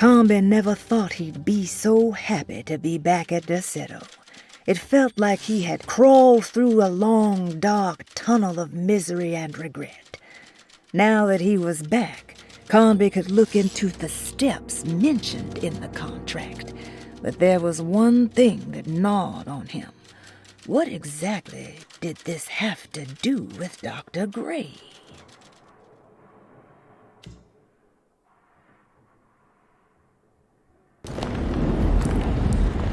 Carnby never thought he'd be so happy to be back at Deseto. It felt like he had crawled through a long, dark tunnel of misery and regret. Now that he was back, Carnby could look into the steps mentioned in the contract. But there was one thing that gnawed on him. What exactly did this have to do with Dr. Gray?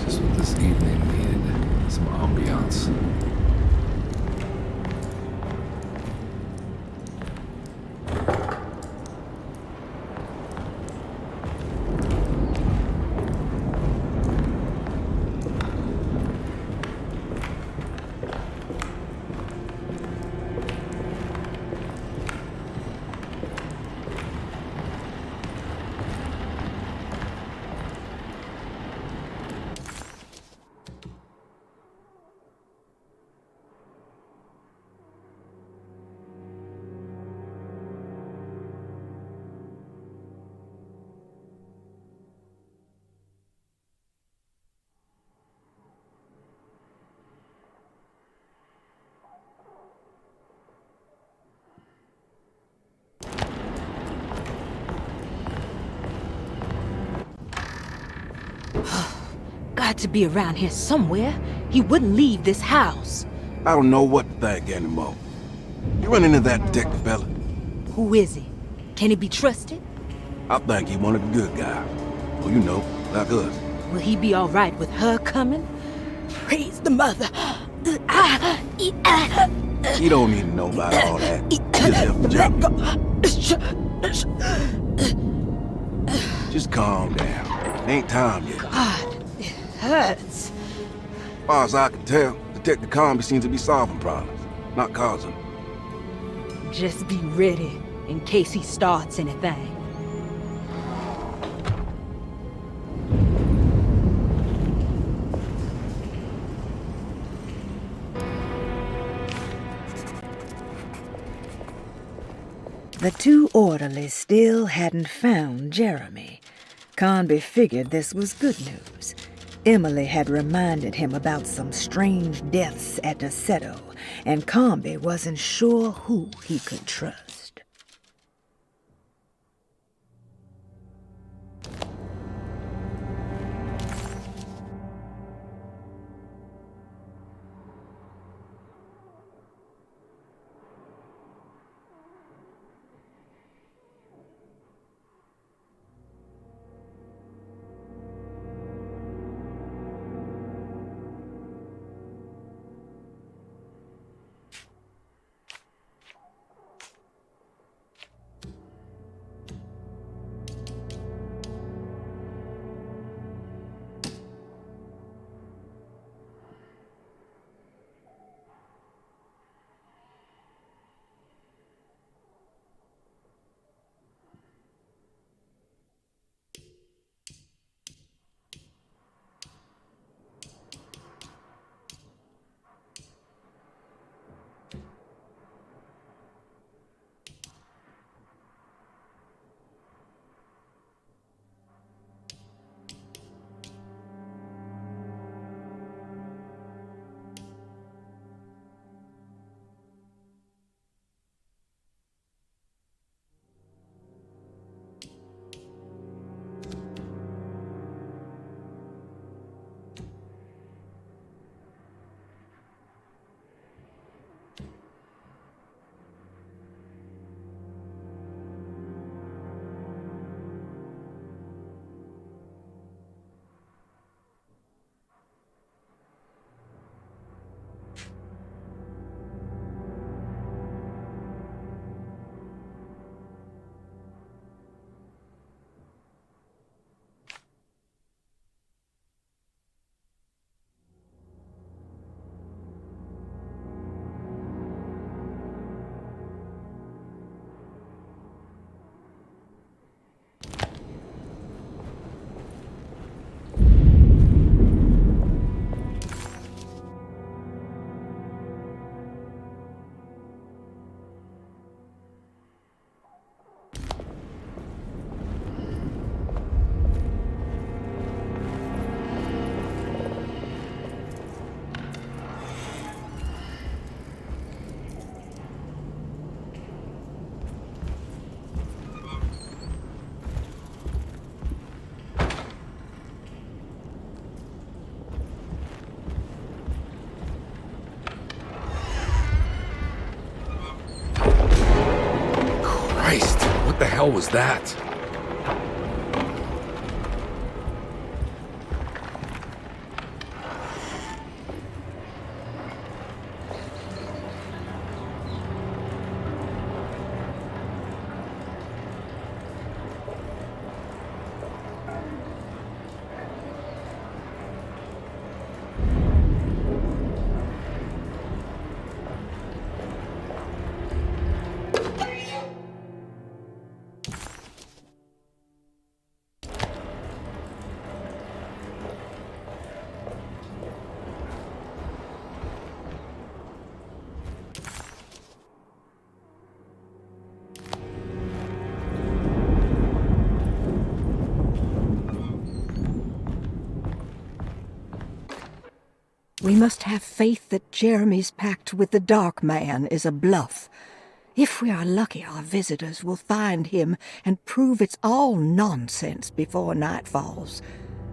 Just what this evening needed. Some ambiance. Got to be around here somewhere. He wouldn't leave this house. I don't know what to think anymore. You run into that detective fella? Who is he? Can he be trusted? I think he one of the good guys. Well, you know, like us. Will he be all right with her coming? Praise the mother. You don't need to know about all that. Just calm down. It ain't time yet. God, it hurts. As far as I can tell, Detective Carnby seems to be solving problems, not causing them. Just be ready in case he starts anything. The two orderlies still hadn't found Jeremy. Carnby figured this was good news. Emily had reminded him about some strange deaths at Deseto, and Carnby wasn't sure who he could trust. What the hell was that? We must have faith that Jeremy's pact with the Dark Man is a bluff. If we are lucky, our visitors will find him and prove it's all nonsense before night falls.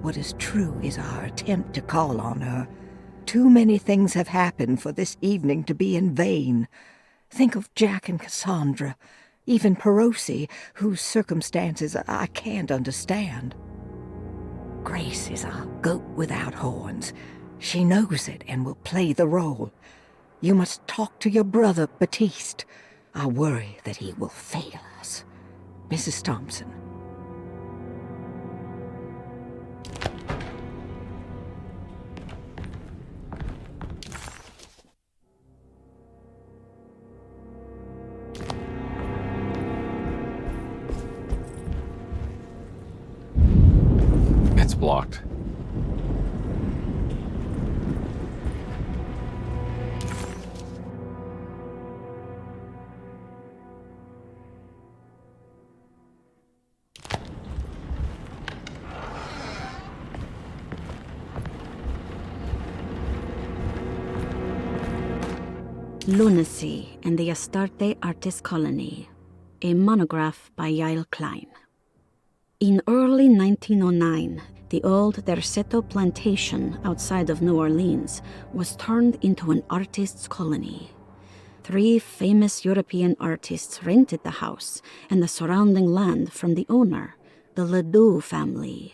What is true is our attempt to call on her. Too many things have happened for this evening to be in vain. Think of Jack and Cassandra, even Perosi, whose circumstances I can't understand. Grace is our goat without horns. She knows it and will play the role. You must talk to your brother, Batiste. I worry that he will fail us. Mrs. Thompson. It's blocked. Lunacy and the Astarte Artist Colony, a monograph by Yael Klein. In early 1909, the old Derceto plantation outside of New Orleans was turned into an artist's colony. 3 famous European artists rented the house and the surrounding land from the owner, the Ledoux family.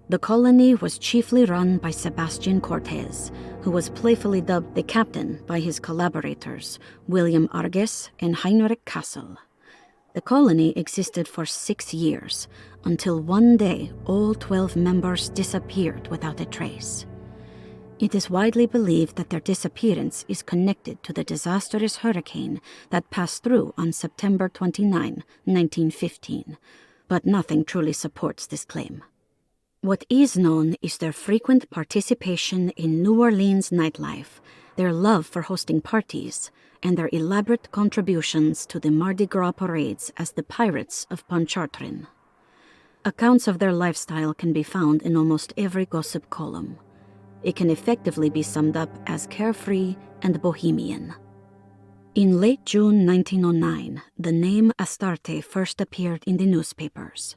The colony was chiefly run by Sebastian Cortez, who was playfully dubbed the captain by his collaborators, William Arges and Heinrich Kassel. The colony existed for 6 years, until one day all 12 members disappeared without a trace. It is widely believed that their disappearance is connected to the disastrous hurricane that passed through on September 29, 1915, but nothing truly supports this claim. What is known is their frequent participation in New Orleans nightlife, their love for hosting parties, and their elaborate contributions to the Mardi Gras parades as the Pirates of Pontchartrain. Accounts of their lifestyle can be found in almost every gossip column. It can effectively be summed up as carefree and bohemian. In late June 1909, the name Astarte first appeared in the newspapers.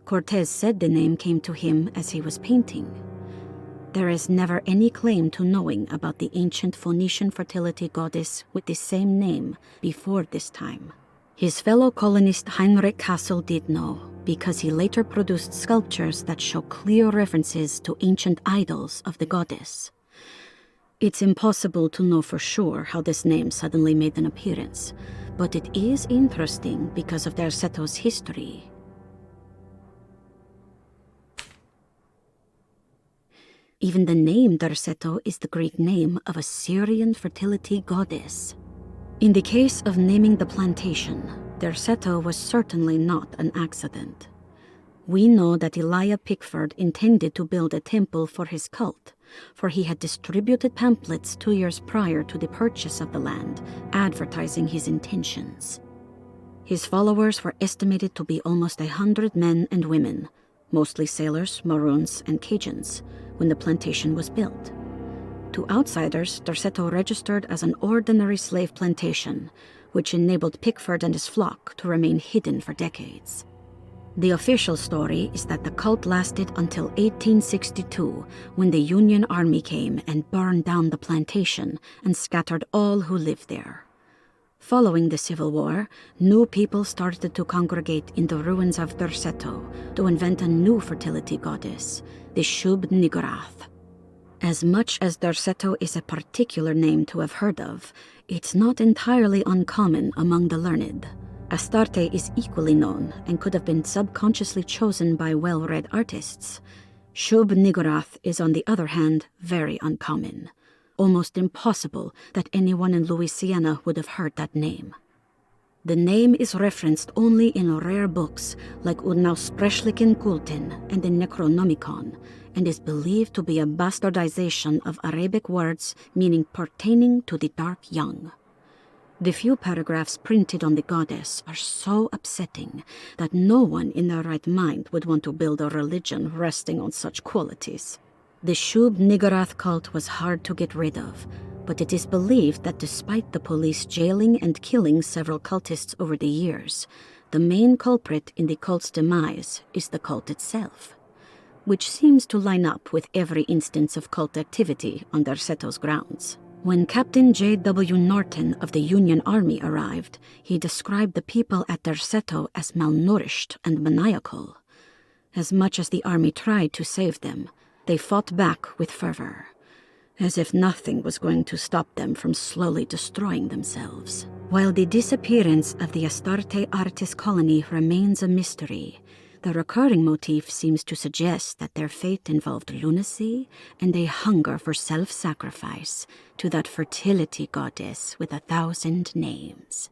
Cortez said the name came to him as he was painting. There is never any claim to knowing about the ancient Phoenician fertility goddess with the same name before this time. His fellow colonist Heinrich Kassel did know, because he later produced sculptures that show clear references to ancient idols of the goddess. It's impossible to know for sure how this name suddenly made an appearance, but it is interesting because of Derceto's history. Even the name Derceto is the Greek name of a Syrian fertility goddess. In the case of naming the plantation, Derceto was certainly not an accident. We know that Elijah Pickford intended to build a temple for his cult, for he had distributed pamphlets 2 years prior to the purchase of the land, advertising his intentions. His followers were estimated to be almost 100 men and women, mostly sailors, Maroons, and Cajuns, when the plantation was built. To outsiders, Derceto registered as an ordinary slave plantation, which enabled Pickford and his flock to remain hidden for decades. The official story is that the cult lasted until 1862, when the Union Army came and burned down the plantation and scattered all who lived there. Following the Civil War, new people started to congregate in the ruins of Derceto to invent a new fertility goddess, the Shub-Niggurath. As much as Derceto is a particular name to have heard of, it's not entirely uncommon among the learned. Astarte is equally known and could have been subconsciously chosen by well-read artists. Shub-Niggurath is, on the other hand, very uncommon. Almost impossible that anyone in Louisiana would have heard that name. The name is referenced only in rare books like Unaussprechlichen Kulten and the Necronomicon, and is believed to be a bastardization of Arabic words meaning pertaining to the dark young. The few paragraphs printed on the goddess are so upsetting that no one in their right mind would want to build a religion resting on such qualities. The Shub-Niggurath cult was hard to get rid of, but it is believed that despite the police jailing and killing several cultists over the years, the main culprit in the cult's demise is the cult itself, which seems to line up with every instance of cult activity on Derceto's grounds. When Captain J.W. Norton of the Union Army arrived, he described the people at Derceto as malnourished and maniacal. As much as the army tried to save them, they fought back with fervor, as if nothing was going to stop them from slowly destroying themselves. While the disappearance of the Astarte artist colony remains a mystery, the recurring motif seems to suggest that their fate involved lunacy and a hunger for self-sacrifice to that fertility goddess with 1,000 names.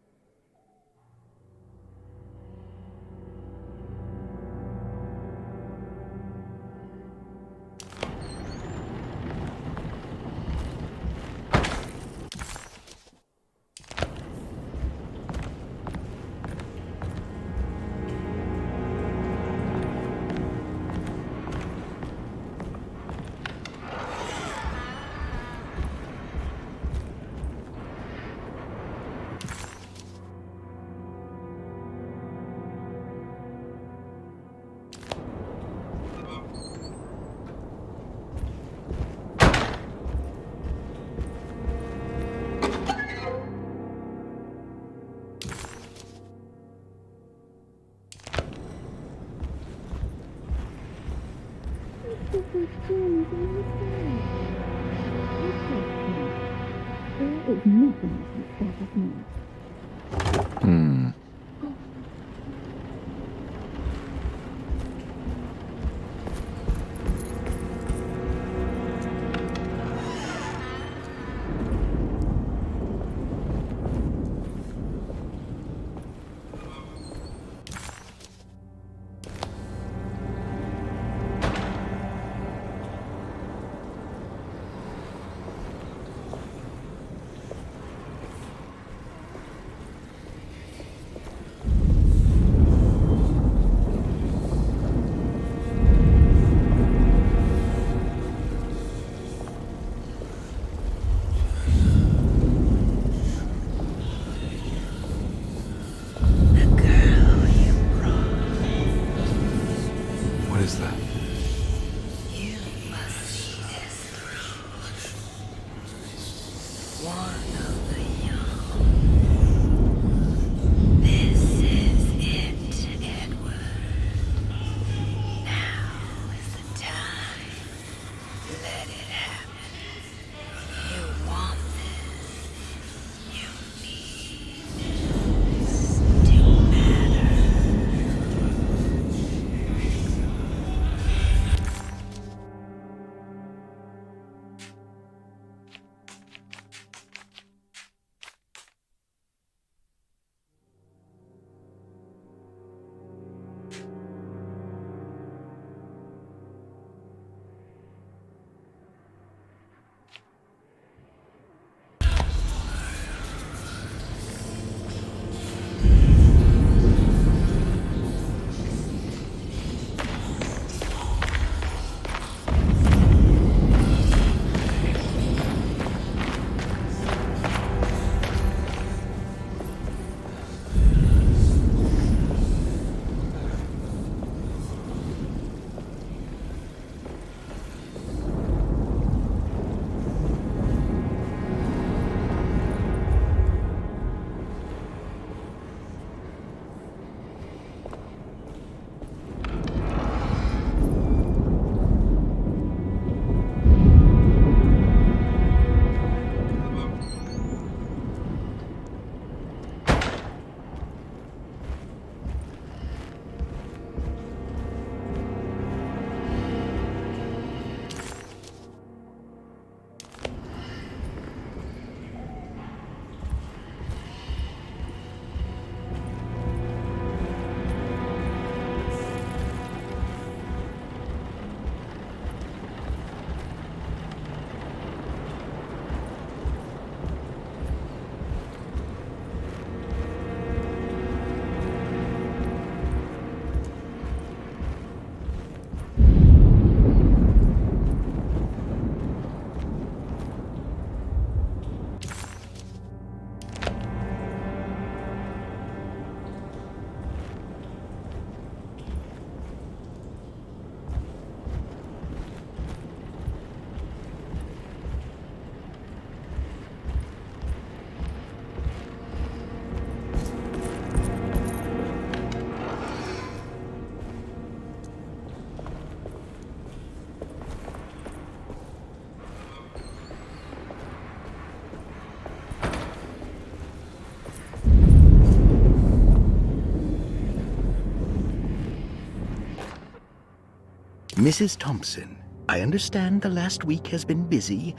Mrs. Thompson, I understand the last week has been busy.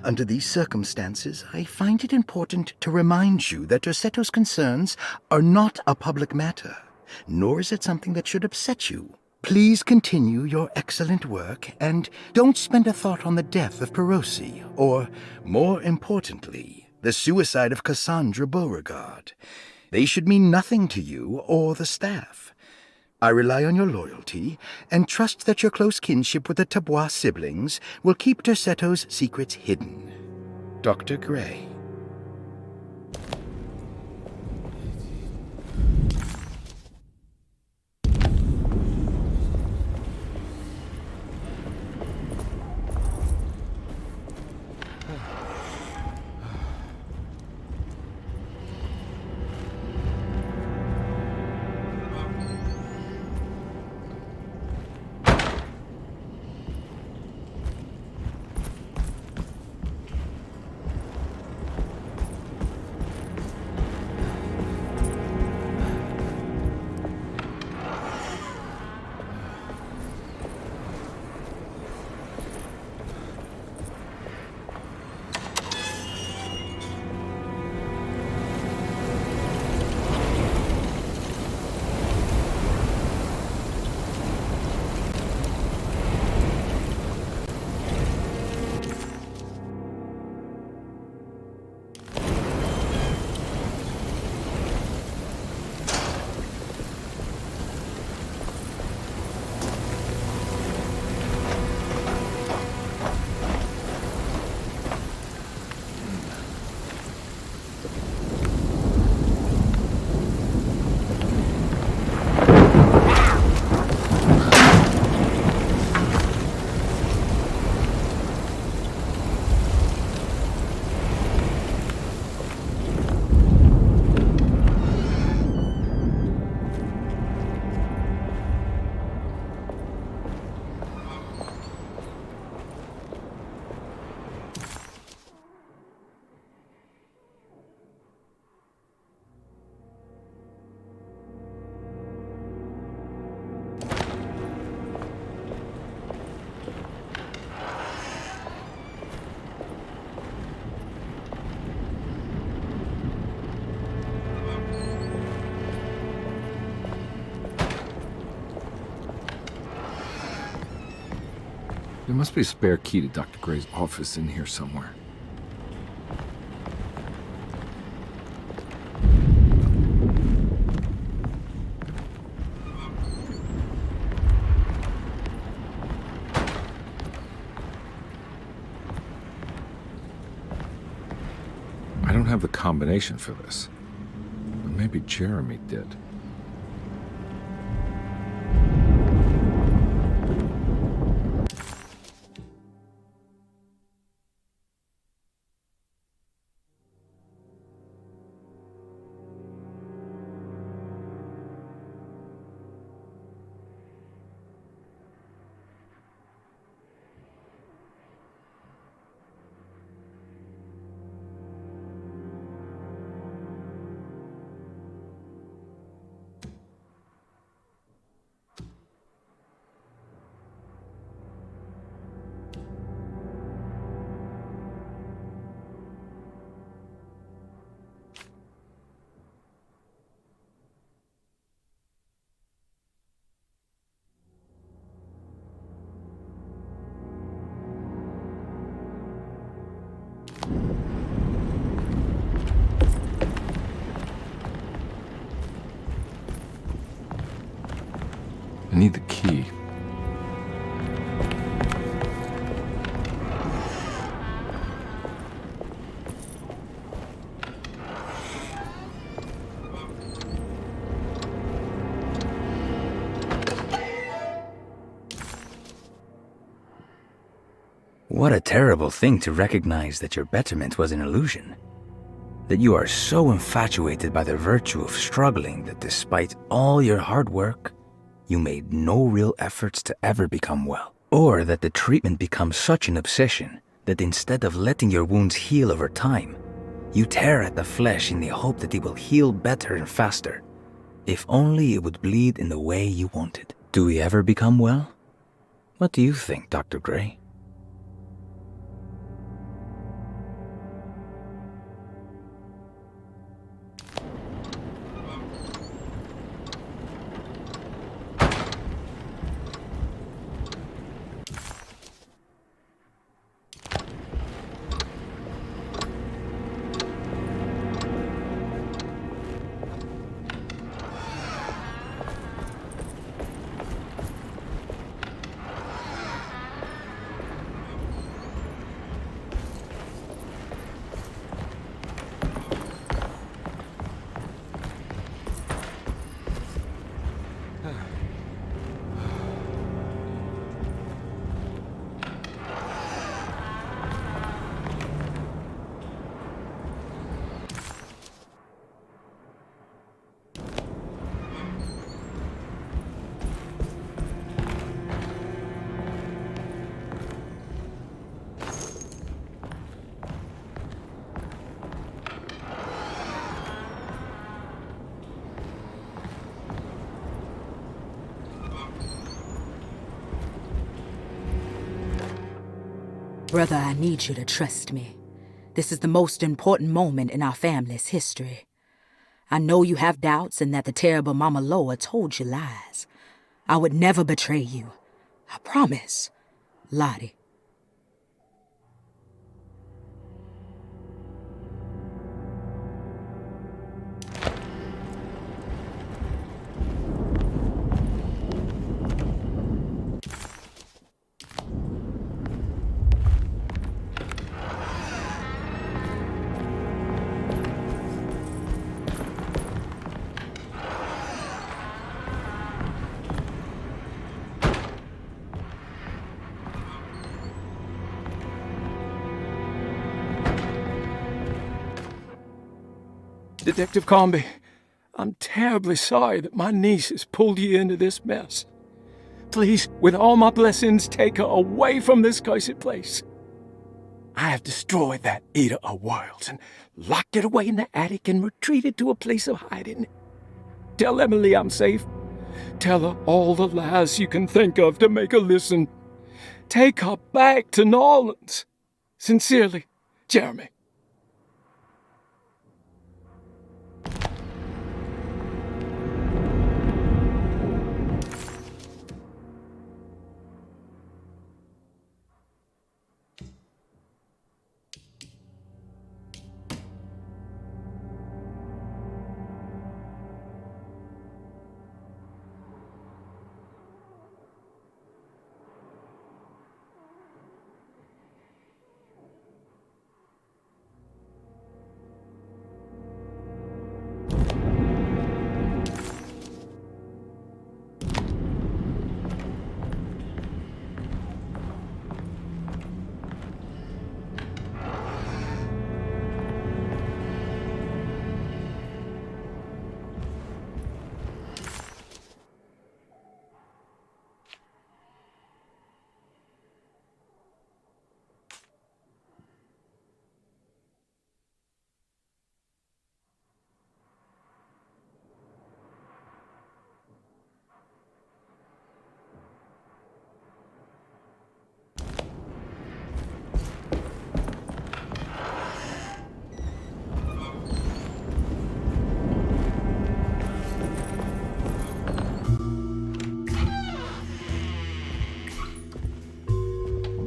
Under these circumstances, I find it important to remind you that Derceto's concerns are not a public matter, nor is it something that should upset you. Please continue your excellent work, and don't spend a thought on the death of Perosi, or, more importantly, the suicide of Cassandra Beauregard. They should mean nothing to you or the staff. I rely on your loyalty, and trust that your close kinship with the Tabois siblings will keep Derceto's secrets hidden. Dr. Gray. There must be a spare key to Dr. Gray's office in here somewhere. I don't have the combination for this, but maybe Jeremy did. I need the key. What a terrible thing to recognize that your betterment was an illusion. That you are so infatuated by the virtue of struggling that despite all your hard work, you made no real efforts to ever become well. Or that the treatment becomes such an obsession that instead of letting your wounds heal over time, you tear at the flesh in the hope that it will heal better and faster, if only it would bleed in the way you wanted. Do we ever become well? What do you think, Dr. Gray? Brother, I need you to trust me. This is the most important moment in our family's history. I know you have doubts and that the terrible Mama Loa told you lies. I would never betray you. I promise. Lottie. Detective Carnby, I'm terribly sorry that my niece has pulled you into this mess. Please, with all my blessings, take her away from this cursed place. I have destroyed that Eater of Worlds and locked it away in the attic and retreated to a place of hiding. Tell Emily I'm safe. Tell her all the lies you can think of to make her listen. Take her back to New Orleans. Sincerely, Jeremy.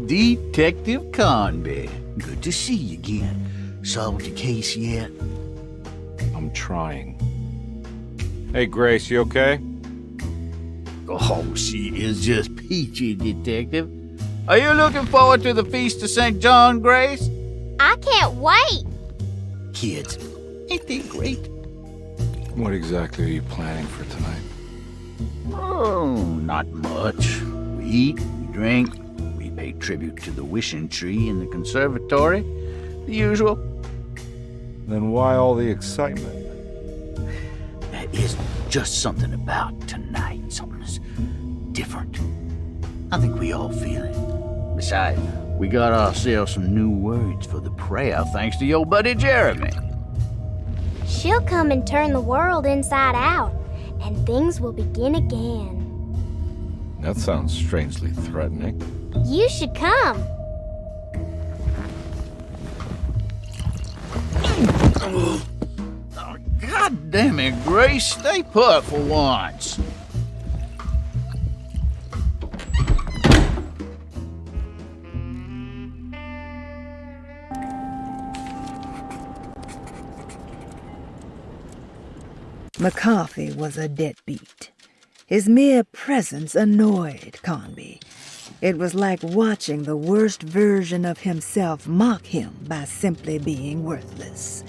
Detective Carnby. Good to see you again. Solved your case yet? I'm trying. Hey, Grace, you okay? Oh, she is just peachy, Detective. Are you looking forward to the Feast of St. John, Grace? I can't wait. Kids, ain't they great? What exactly are you planning for tonight? Oh, not much. We eat, we drink, we pay tribute to the wishing tree in the conservatory. The usual. Then why all the excitement? There is just something about tonight. Something's different. I think we all feel it. Besides, we got ourselves some new words for the prayer thanks to your buddy Jeremy. She'll come and turn the world inside out, and things will begin again. That sounds strangely threatening. You should come. God damn it, Grace. Stay put for once. McCarthy was a deadbeat. His mere presence annoyed Carnby. It was like watching the worst version of himself mock him by simply being worthless.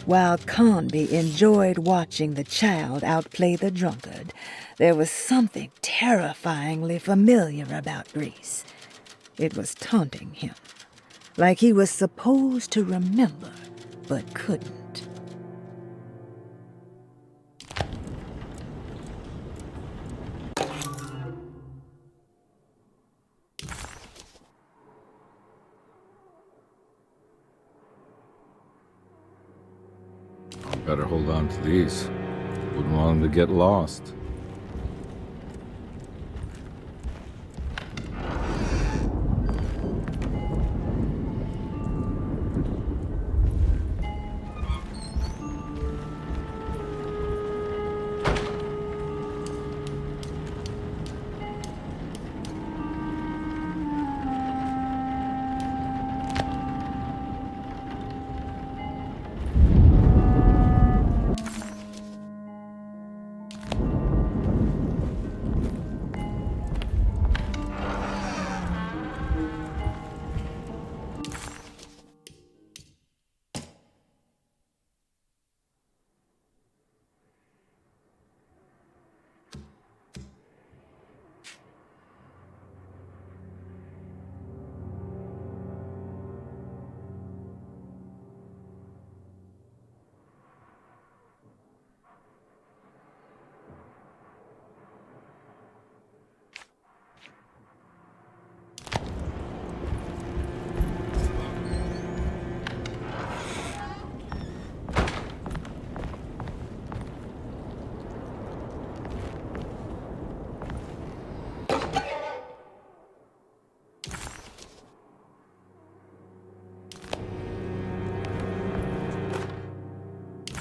While Carnby enjoyed watching the child outplay the drunkard, there was something terrifyingly familiar about Grace. It was taunting him, like he was supposed to remember, but couldn't. Better hold on to these. Wouldn't want them to get lost.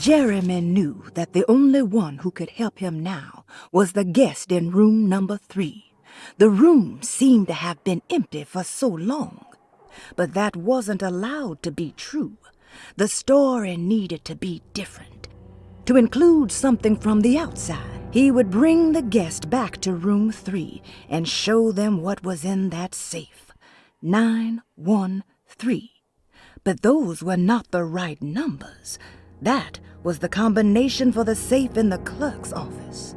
Jeremy knew that the only one who could help him now was the guest in room number 3. The room seemed to have been empty for so long. But that wasn't allowed to be true. The story needed to be different. To include something from the outside, he would bring the guest back to room 3 and show them what was in that safe. 913. But those were not the right numbers. That was the combination for the safe in the clerk's office.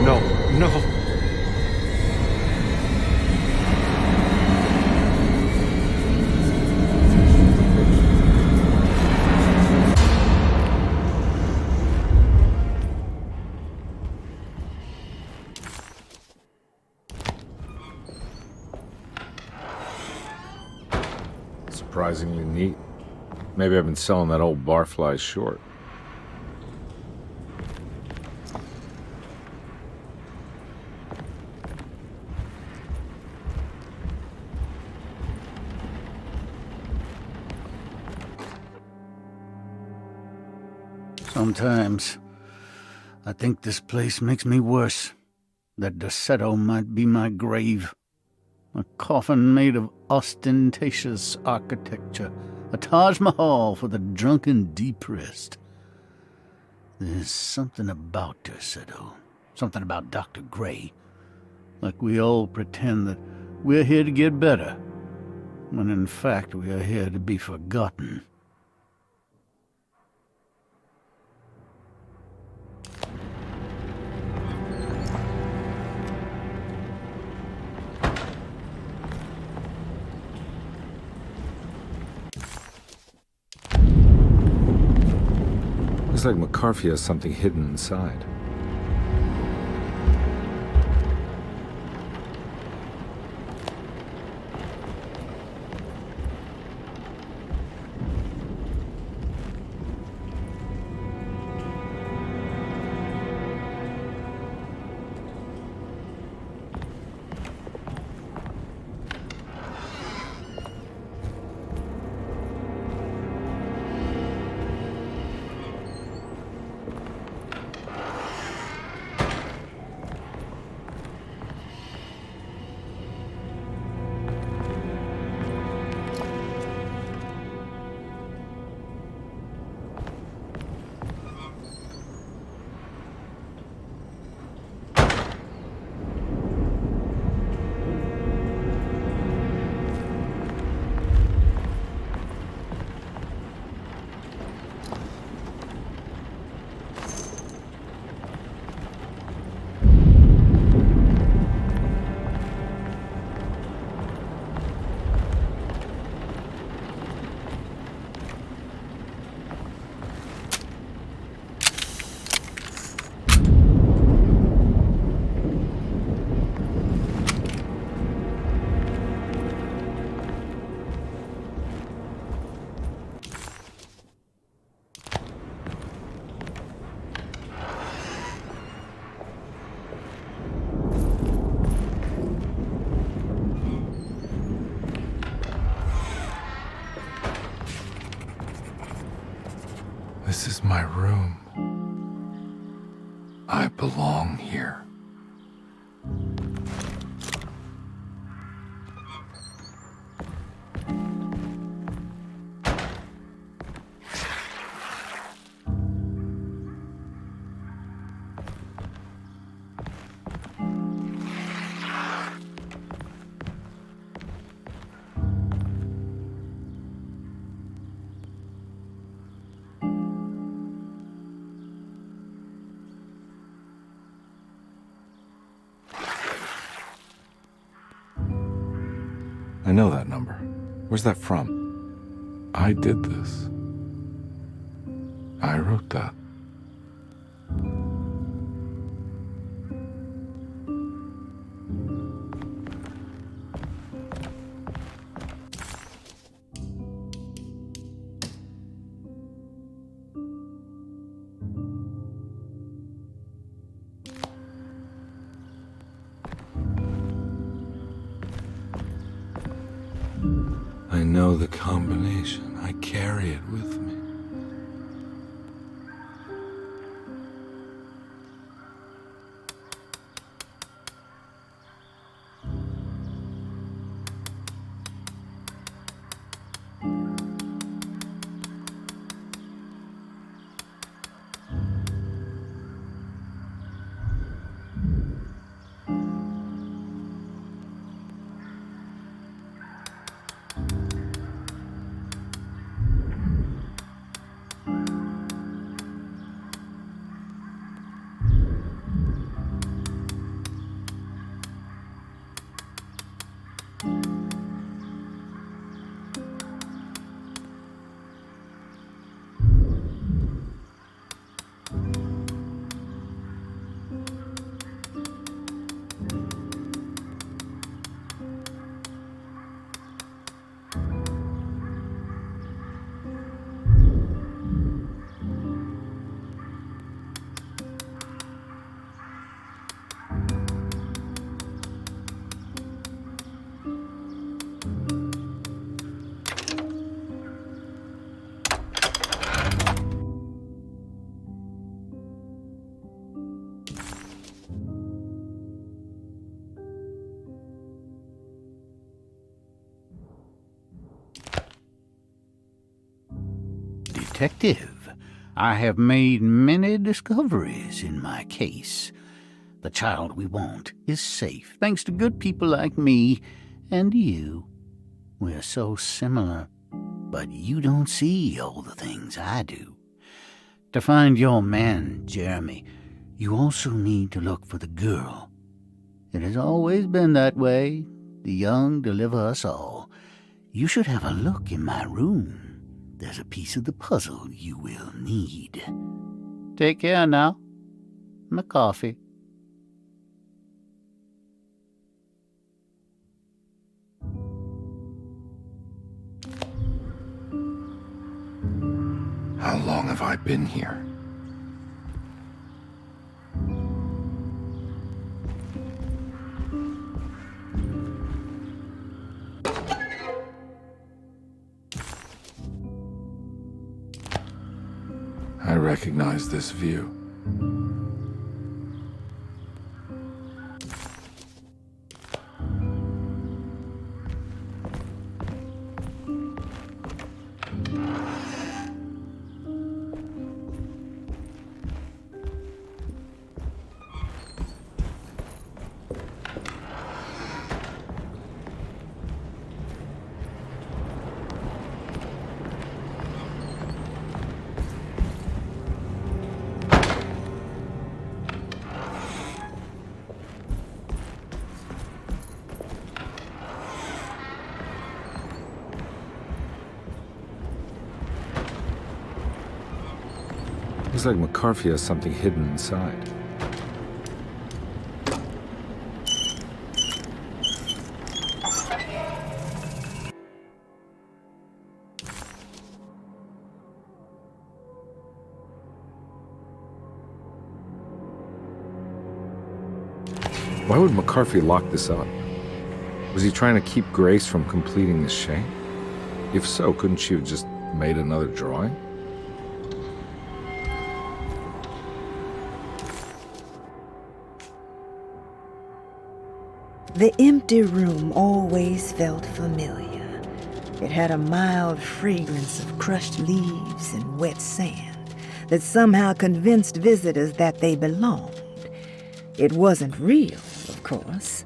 No. Surprisingly neat. Maybe I've been selling that old barfly short. Sometimes I think this place makes me worse. That Derceto might be my grave. A coffin made of ostentatious architecture. A Taj Mahal for the drunken depressed. There's something about Derceto. Something about Dr. Gray. Like we all pretend that we're here to get better, when in fact we are here to be forgotten. Looks like McCarthy has something hidden inside. This is my room. I belong here. I know that number. Where's that from? I did this. I wrote that. I know the combination. I carry it with me. detective. I have made many discoveries in my case. The child we want is safe, thanks to good people like me and you. We're so similar, but you don't see all the things I do. To find your man, Jeremy, you also need to look for the girl. It has always been that way. The young deliver us all. You should have a look in my room. There's a piece of the puzzle you will need. Take care now. My coffee. How long have I been here? I recognize this view. Looks like McCarthy has something hidden inside. Why would McCarthy lock this up? Was he trying to keep Grace from completing the shame? If so, couldn't she have just made another drawing? The empty room always felt familiar. It had a mild fragrance of crushed leaves and wet sand that somehow convinced visitors that they belonged. It wasn't real, of course,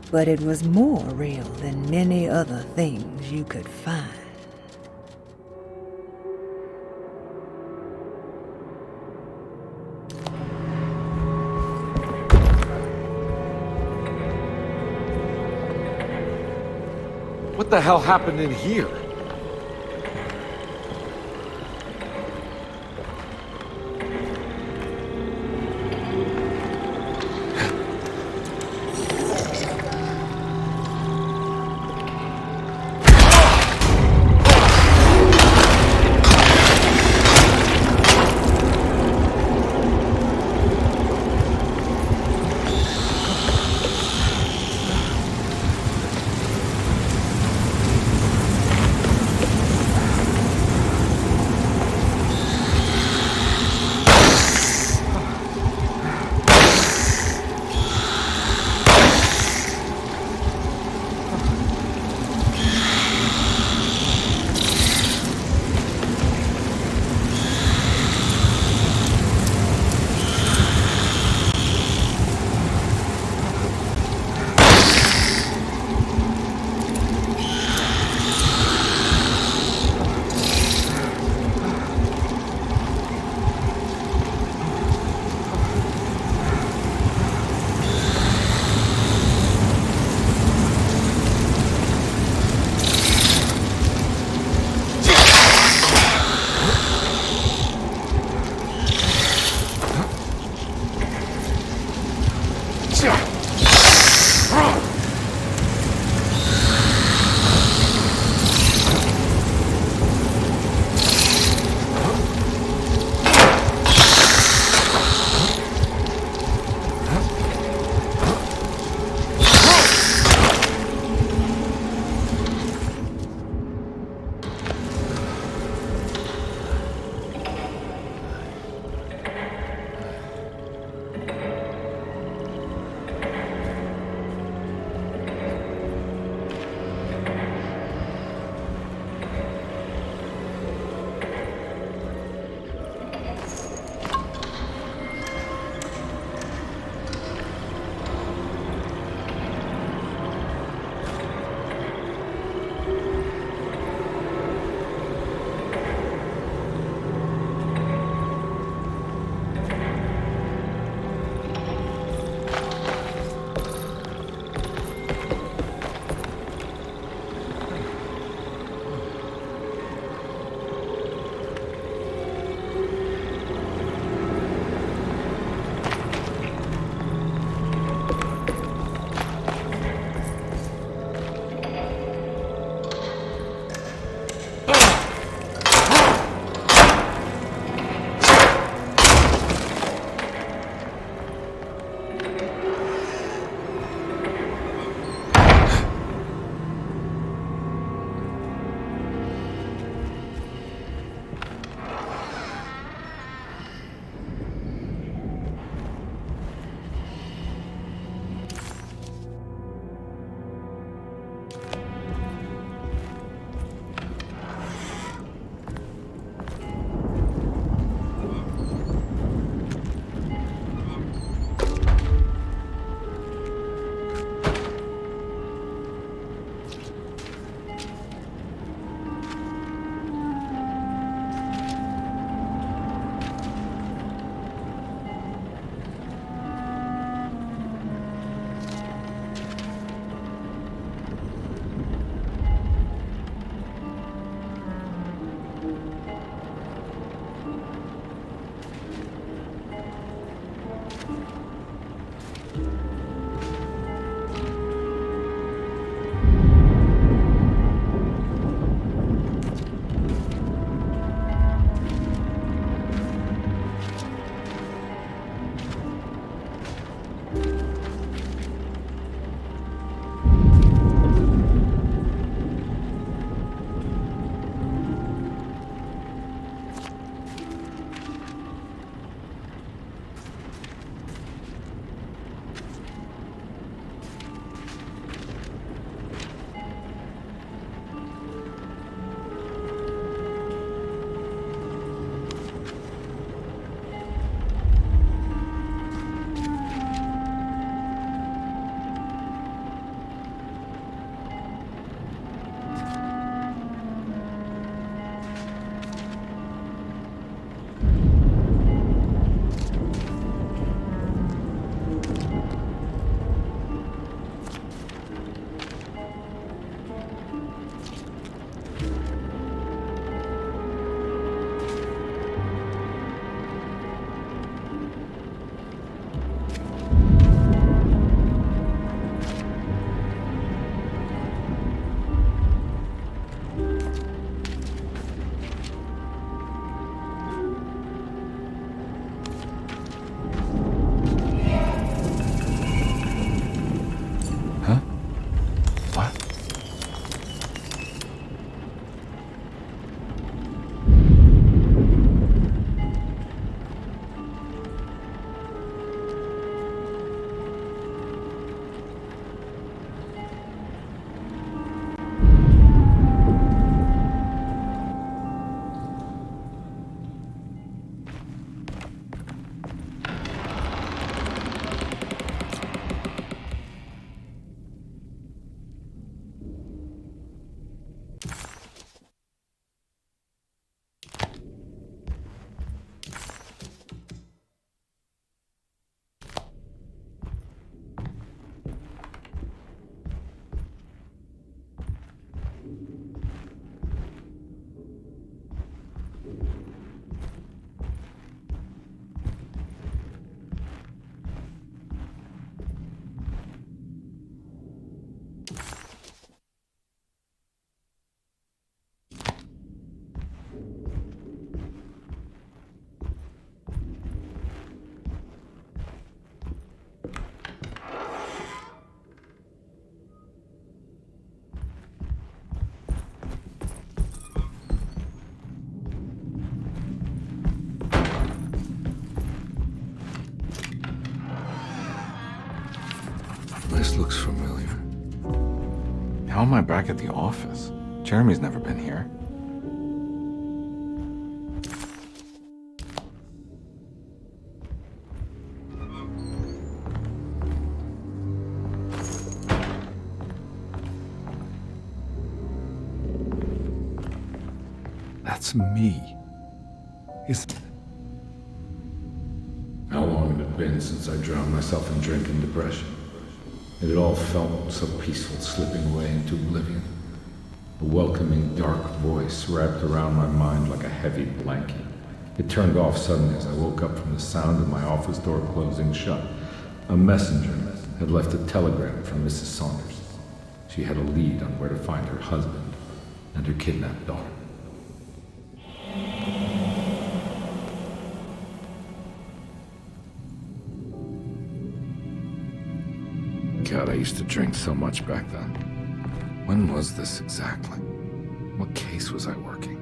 but it was more real than many other things you could find. What the hell happened in here? This looks familiar. How am I back at the office? Jeremy's never been here. That's me. How long had it been since I drowned myself in drink and depression? It had all felt so peaceful, slipping away into oblivion. A welcoming, dark voice wrapped around my mind like a heavy blanket. It turned off suddenly as I woke up from the sound of my office door closing shut. A messenger had left a telegram from Mrs. Saunders. She had a lead on where to find her husband and her kidnapped daughter. God, I used to drink so much back then. When was this exactly? What case was I working?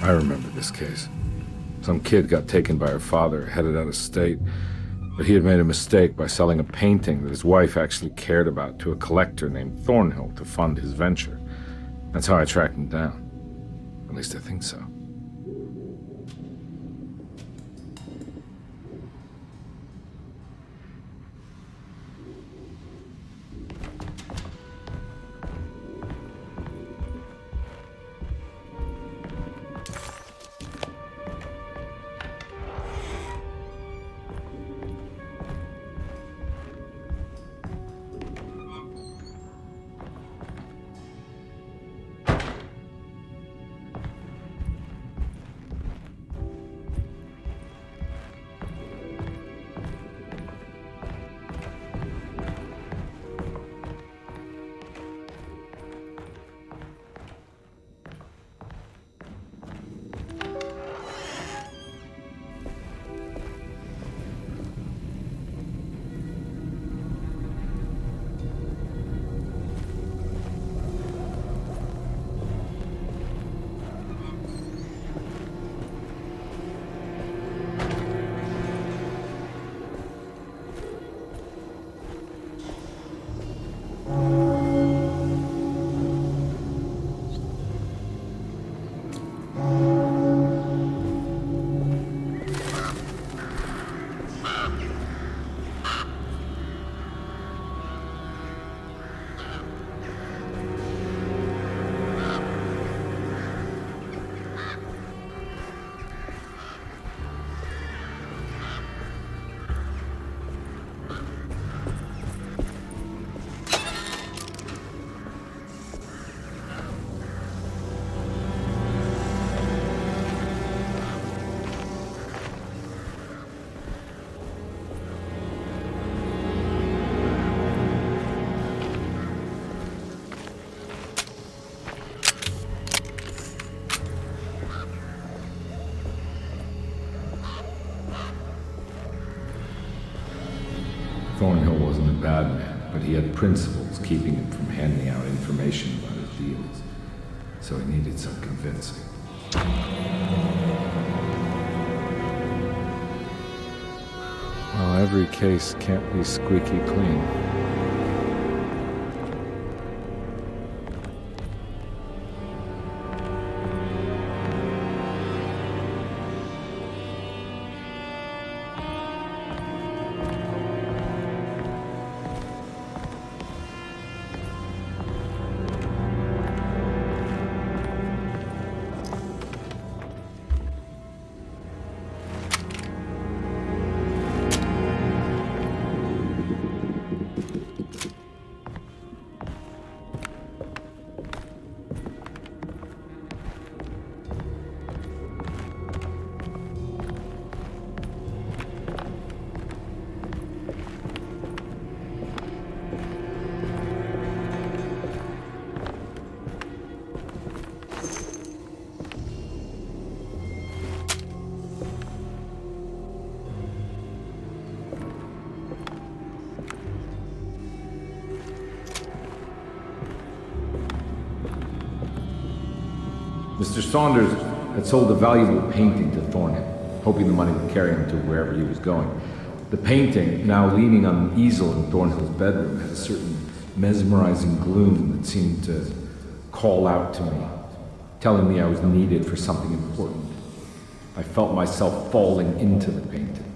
I remember this case. Some kid got taken by her father, headed out of state, but he had made a mistake by selling a painting that his wife actually cared about to a collector named Thornhill to fund his venture. That's how I tracked him down. At least I think so. Thornhill wasn't a bad man, but he had principles keeping him from handing out information about his deals. So he needed some convincing. Well, every case can't be squeaky clean. Mr. Saunders had sold a valuable painting to Thornhill, hoping the money would carry him to wherever he was going. The painting, now leaning on an easel in Thornhill's bedroom, had a certain mesmerizing gloom that seemed to call out to me, telling me I was needed for something important. I felt myself falling into the painting,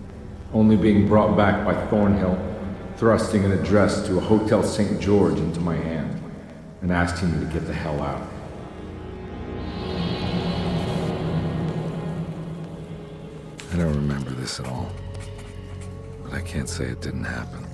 only being brought back by Thornhill, thrusting an address to a Hotel St. George into my hand, and asking me to get the hell out. I don't remember this at all, but I can't say it didn't happen.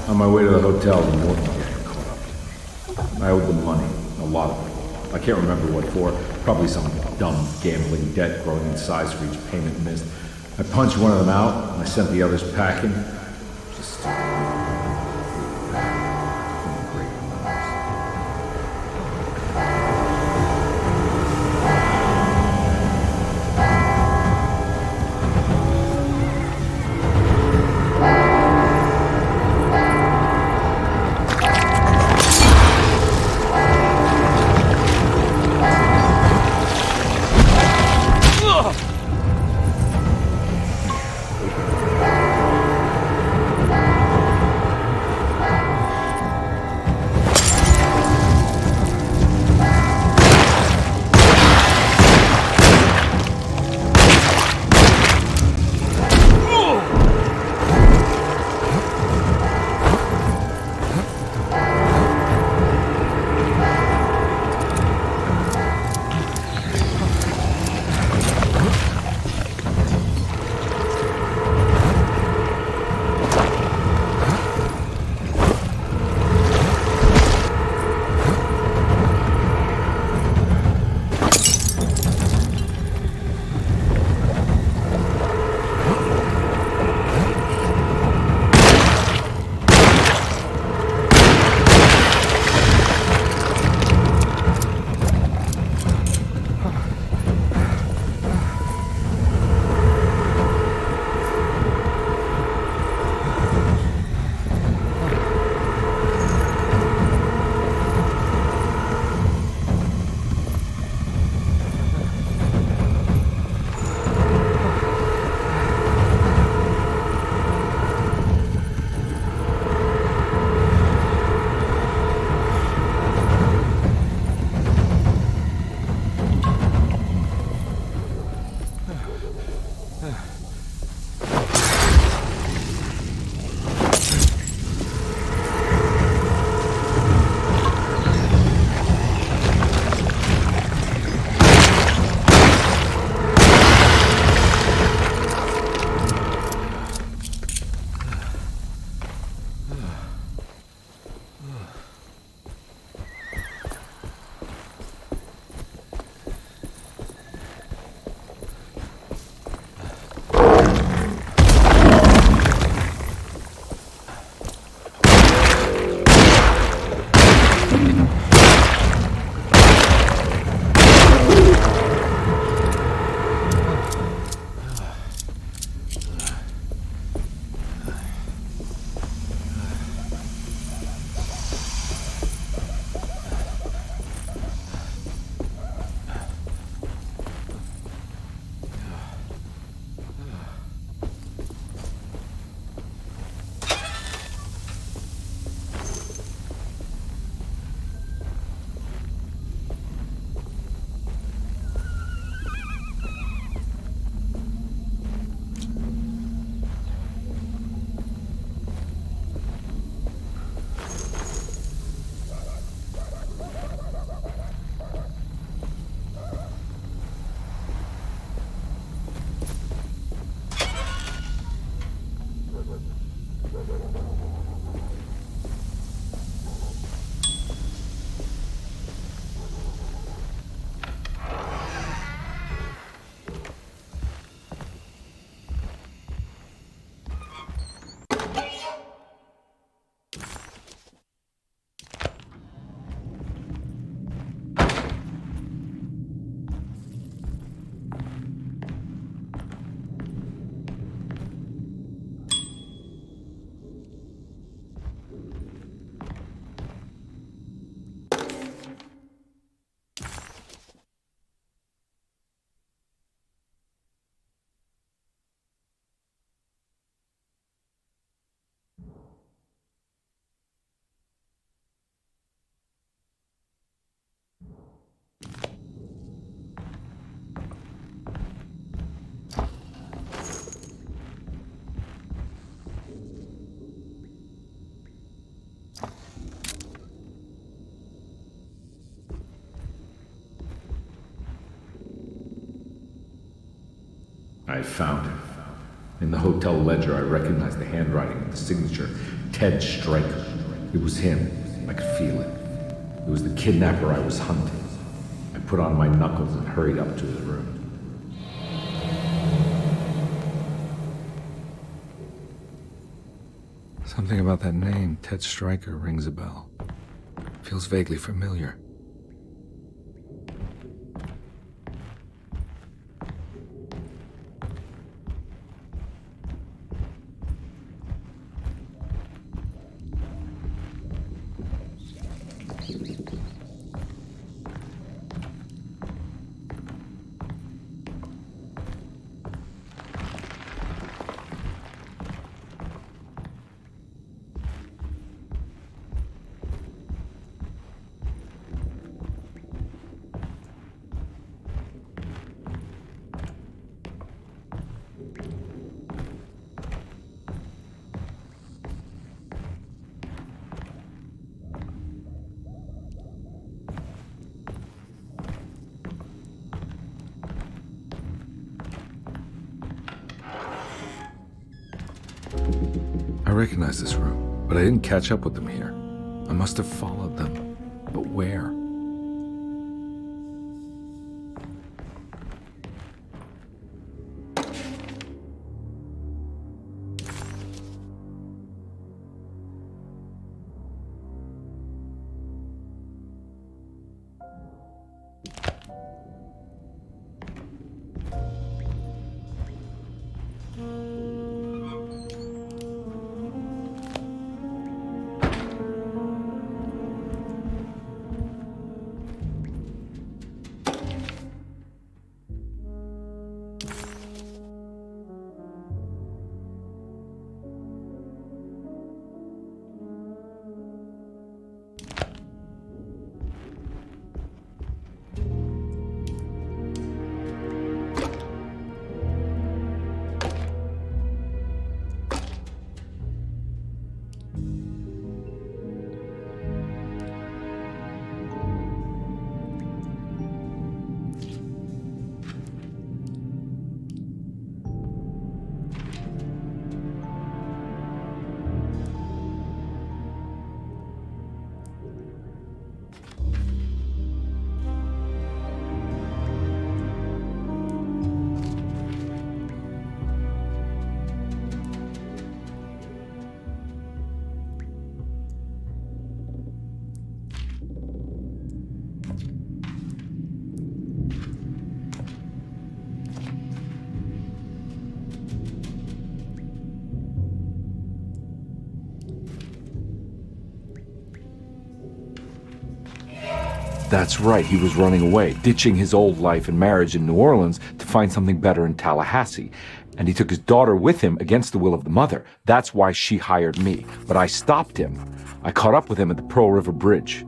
On my way to the hotel, the Morton gang caught up. I owed them money, a lot of it. I can't remember what for, probably some dumb gambling debt growing in size for each payment missed. I punched one of them out, and I sent the others packing. Just I found it. In the hotel ledger, I recognized the handwriting of the signature Ted Stryker. It was him. I could feel it. It was the kidnapper I was hunting. I put on my knuckles and hurried up to his room. Something about that name, Ted Stryker, rings a bell. Feels vaguely familiar. I recognize this room, but I didn't catch up with them here. I must have followed them. But where? That's right, he was running away, ditching his old life and marriage in New Orleans to find something better in Tallahassee. And he took his daughter with him against the will of the mother. That's why she hired me. But I stopped him. I caught up with him at the Pearl River Bridge.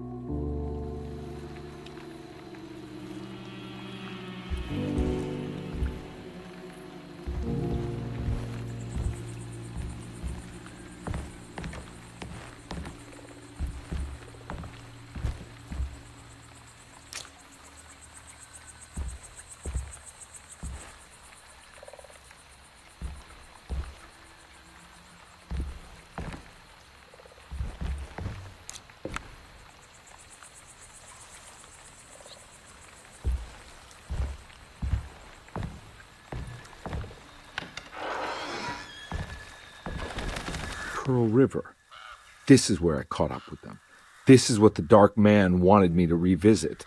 Pearl River. This is where I caught up with them. This is what the Dark Man wanted me to revisit.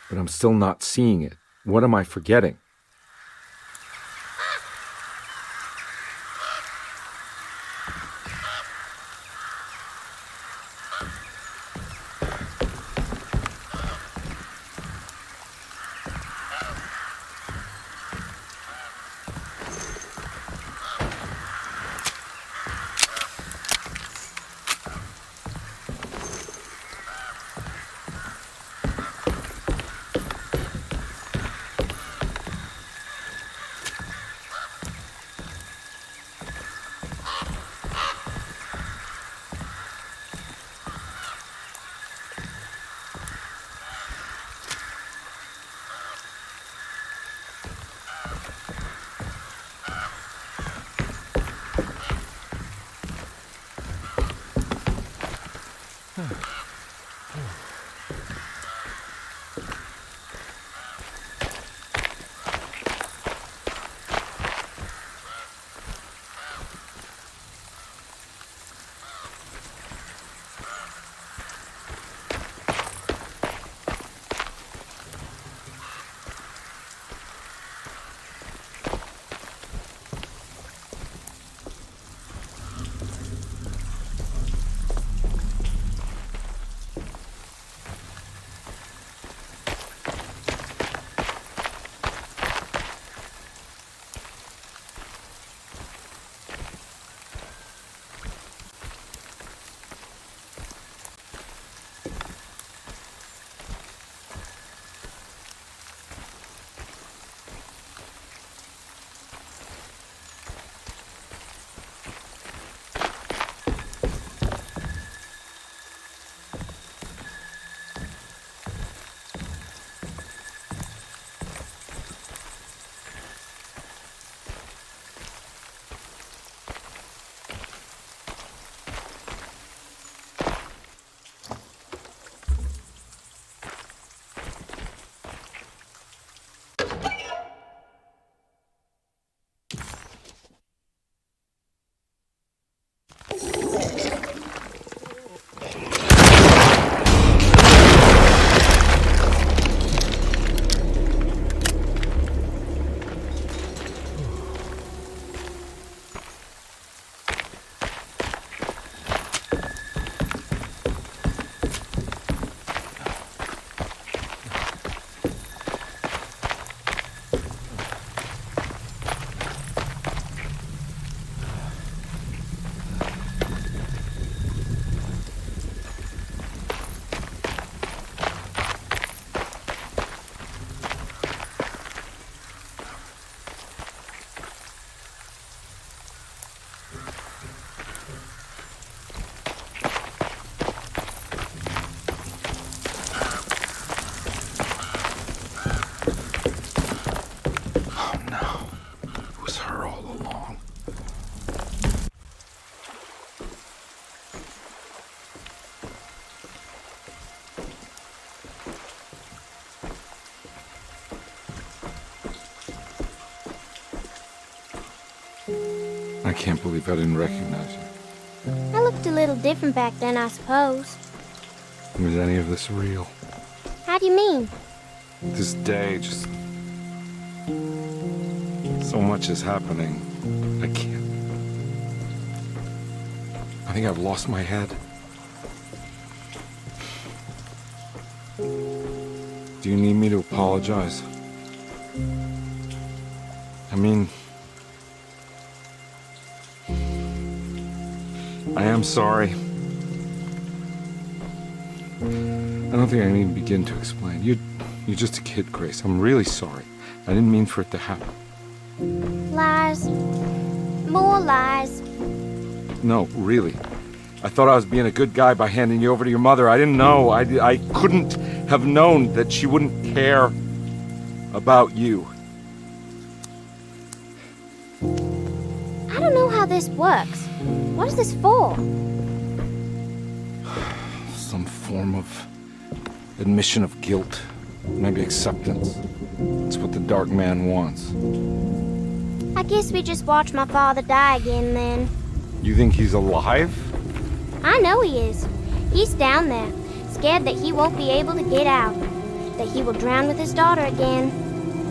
But I'm still not seeing it. What am I forgetting? I can't believe I didn't recognize you. I looked a little different back then, I suppose. Was any of this real? How do you mean? This day, just... so much is happening. I can't... I think I've lost my head. Do you need me to apologize? I mean... I am sorry. I don't think I can even begin to explain. You're just a kid, Grace. I'm really sorry. I didn't mean for it to happen. Lies. More lies. No, really. I thought I was being a good guy by handing you over to your mother. I didn't know. I couldn't have known that she wouldn't care about you. I don't know how this works. What is this for? Some form of admission of guilt. Maybe acceptance. It's what the Dark Man wants. I guess we just watch my father die again then. You think he's alive? I know he is. He's down there, scared that he won't be able to get out. That he will drown with his daughter again.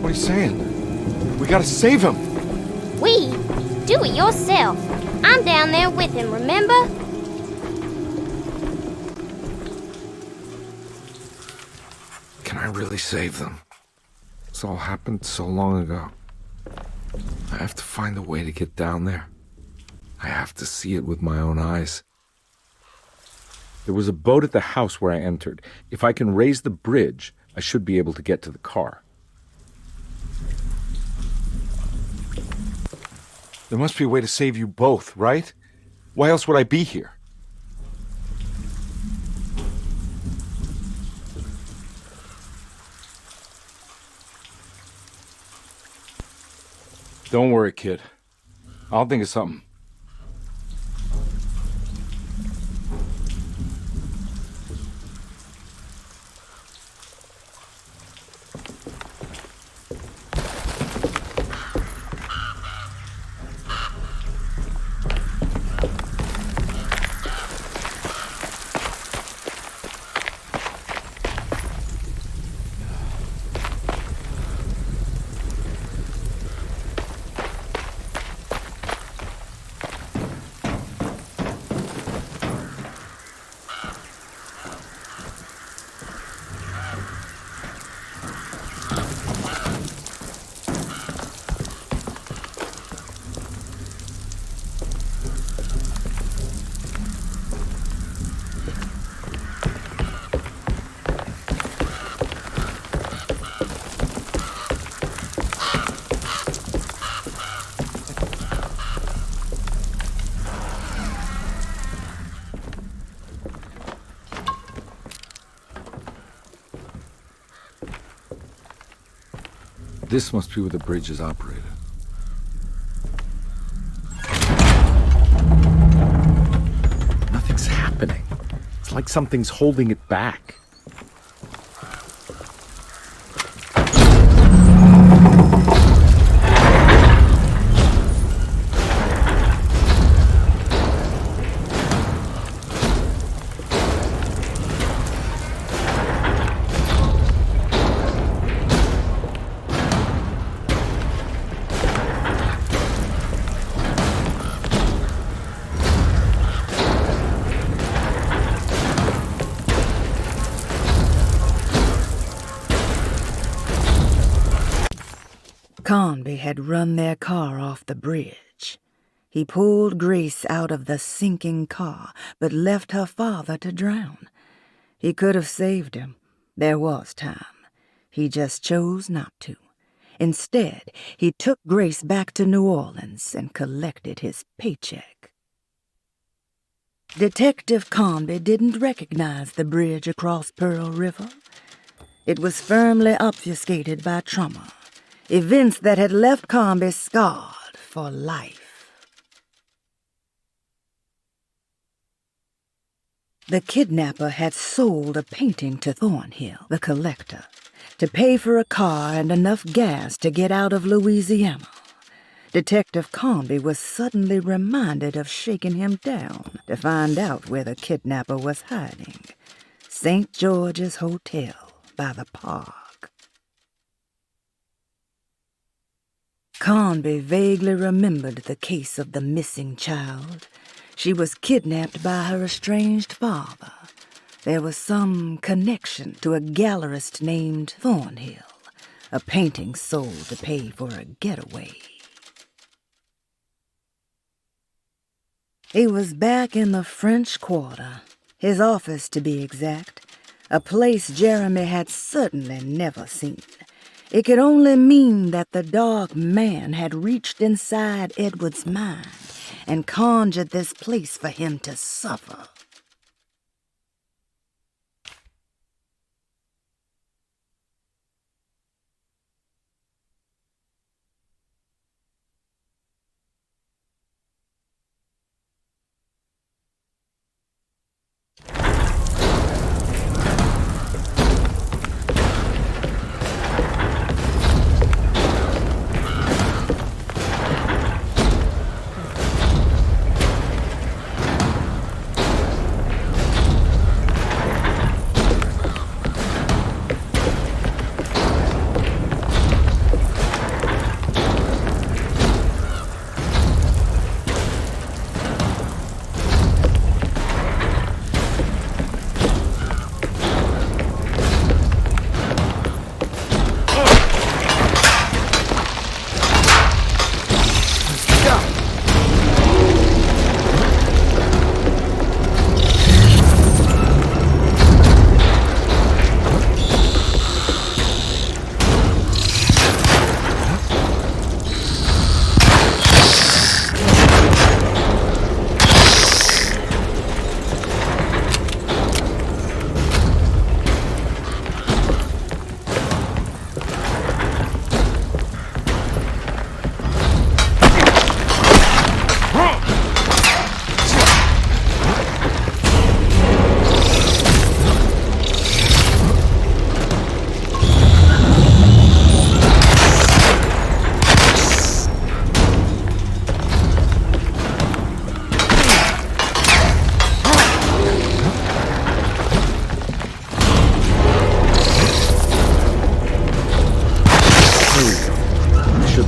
What are you saying? We gotta save him! We? Do it yourself. I'm down there with him, remember? Can I really save them? This all happened so long ago. I have to find a way to get down there. I have to see it with my own eyes. There was a boat at the house where I entered. If I can raise the bridge, I should be able to get to the car. There must be a way to save you both, right? Why else would I be here? Don't worry, kid. I'll think of something. This must be where the bridge is operated. Nothing's happening. It's like something's holding it back. Carnby had run their car off the bridge. He pulled Grace out of the sinking car, but left her father to drown. He could have saved him. There was time. He just chose not to. Instead, he took Grace back to New Orleans and collected his paycheck. Detective Carnby didn't recognize the bridge across Pearl River. It was firmly obfuscated by trauma. Events that had left Carnby scarred for life. The kidnapper had sold a painting to Thornhill, the collector, to pay for a car and enough gas to get out of Louisiana. Detective Carnby was suddenly reminded of shaking him down to find out where the kidnapper was hiding. St. George's Hotel by the park. Carnby vaguely remembered the case of the missing child. She was kidnapped by her estranged father. There was some connection to a gallerist named Thornhill, a painting sold to pay for a getaway. He was back in the French Quarter, his office to be exact, a place Jeremy had certainly never seen. It could only mean that the dark man had reached inside Edward's mind and conjured this place for him to suffer.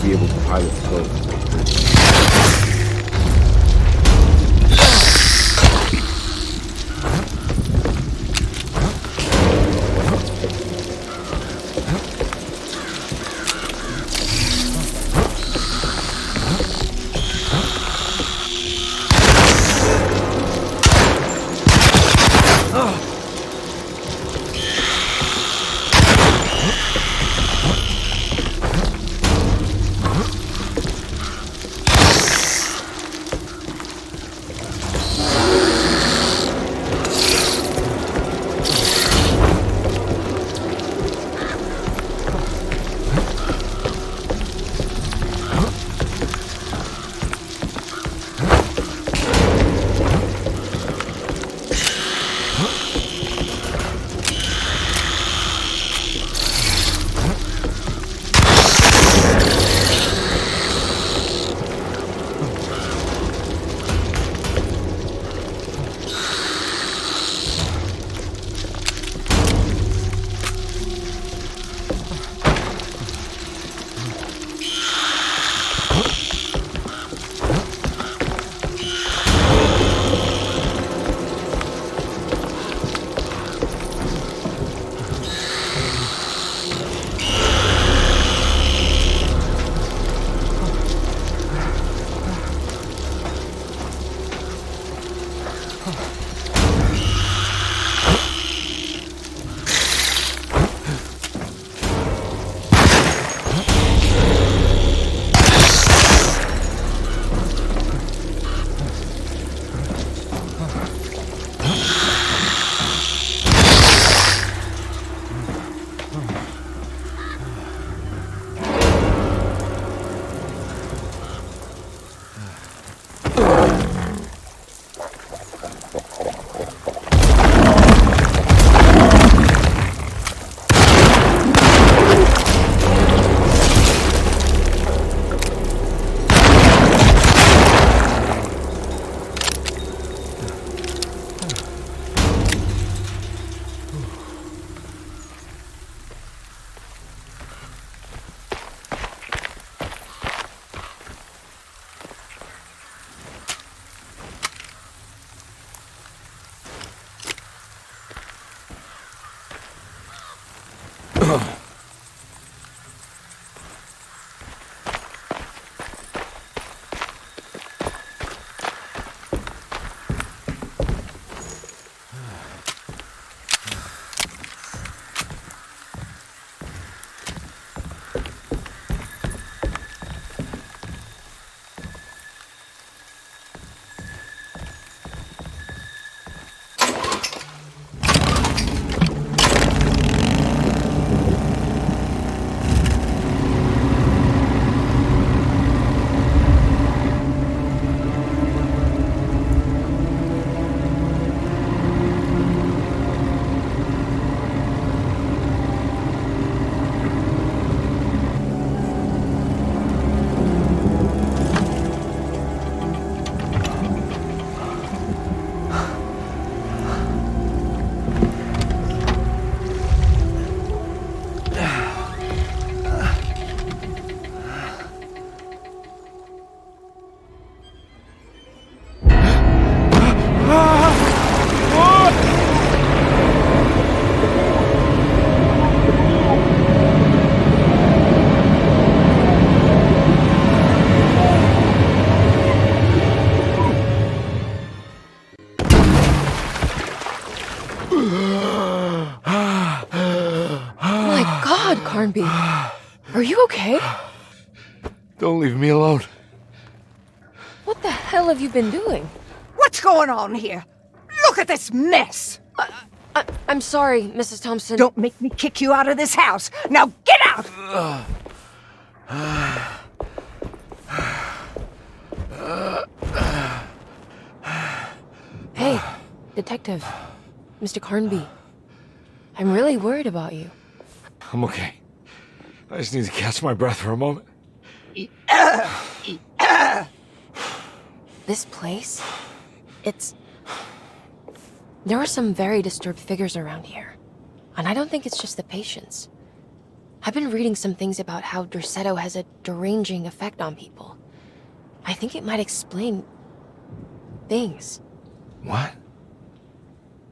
Be able to pilot the boat. Carnby, are you okay? Don't leave me alone. What the hell have you been doing? What's going on here? Look at this mess! I'm sorry, Mrs. Thompson. Don't make me kick you out of this house. Now get out! Hey, Detective. Mr. Carnby. I'm really worried about you. I'm okay. I just need to catch my breath for a moment. This place? There are some very disturbed figures around here. And I don't think it's just the patients. I've been reading some things about how Derceto has a deranging effect on people. I think it might explain things. What?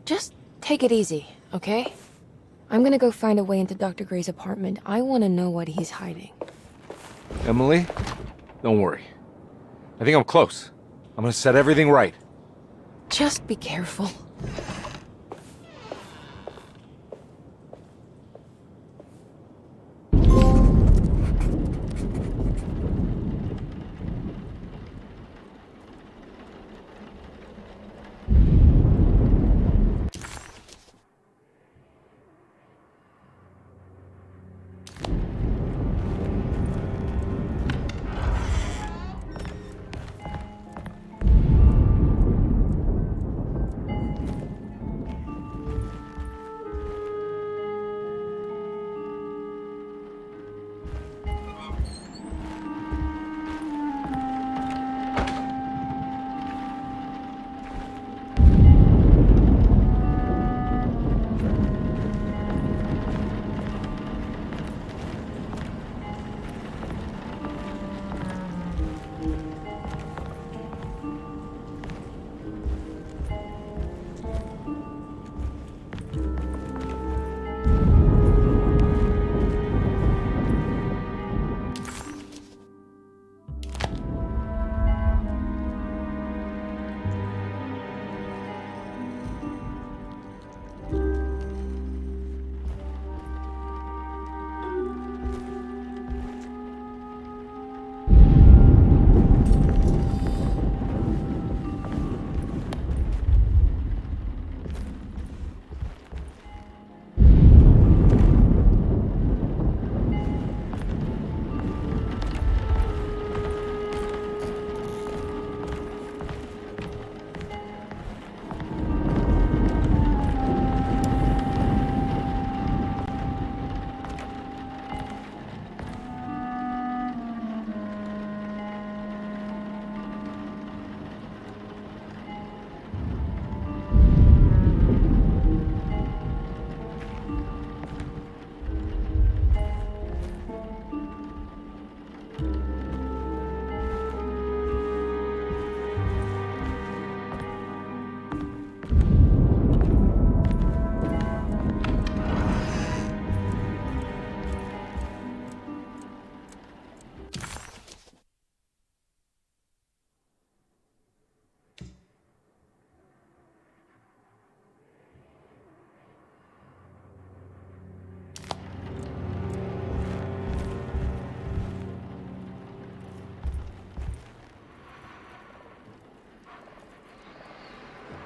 Just take it easy, okay? I'm gonna go find a way into Dr. Gray's apartment. I want to know what he's hiding. Emily, don't worry. I think I'm close. I'm gonna set everything right. Just be careful.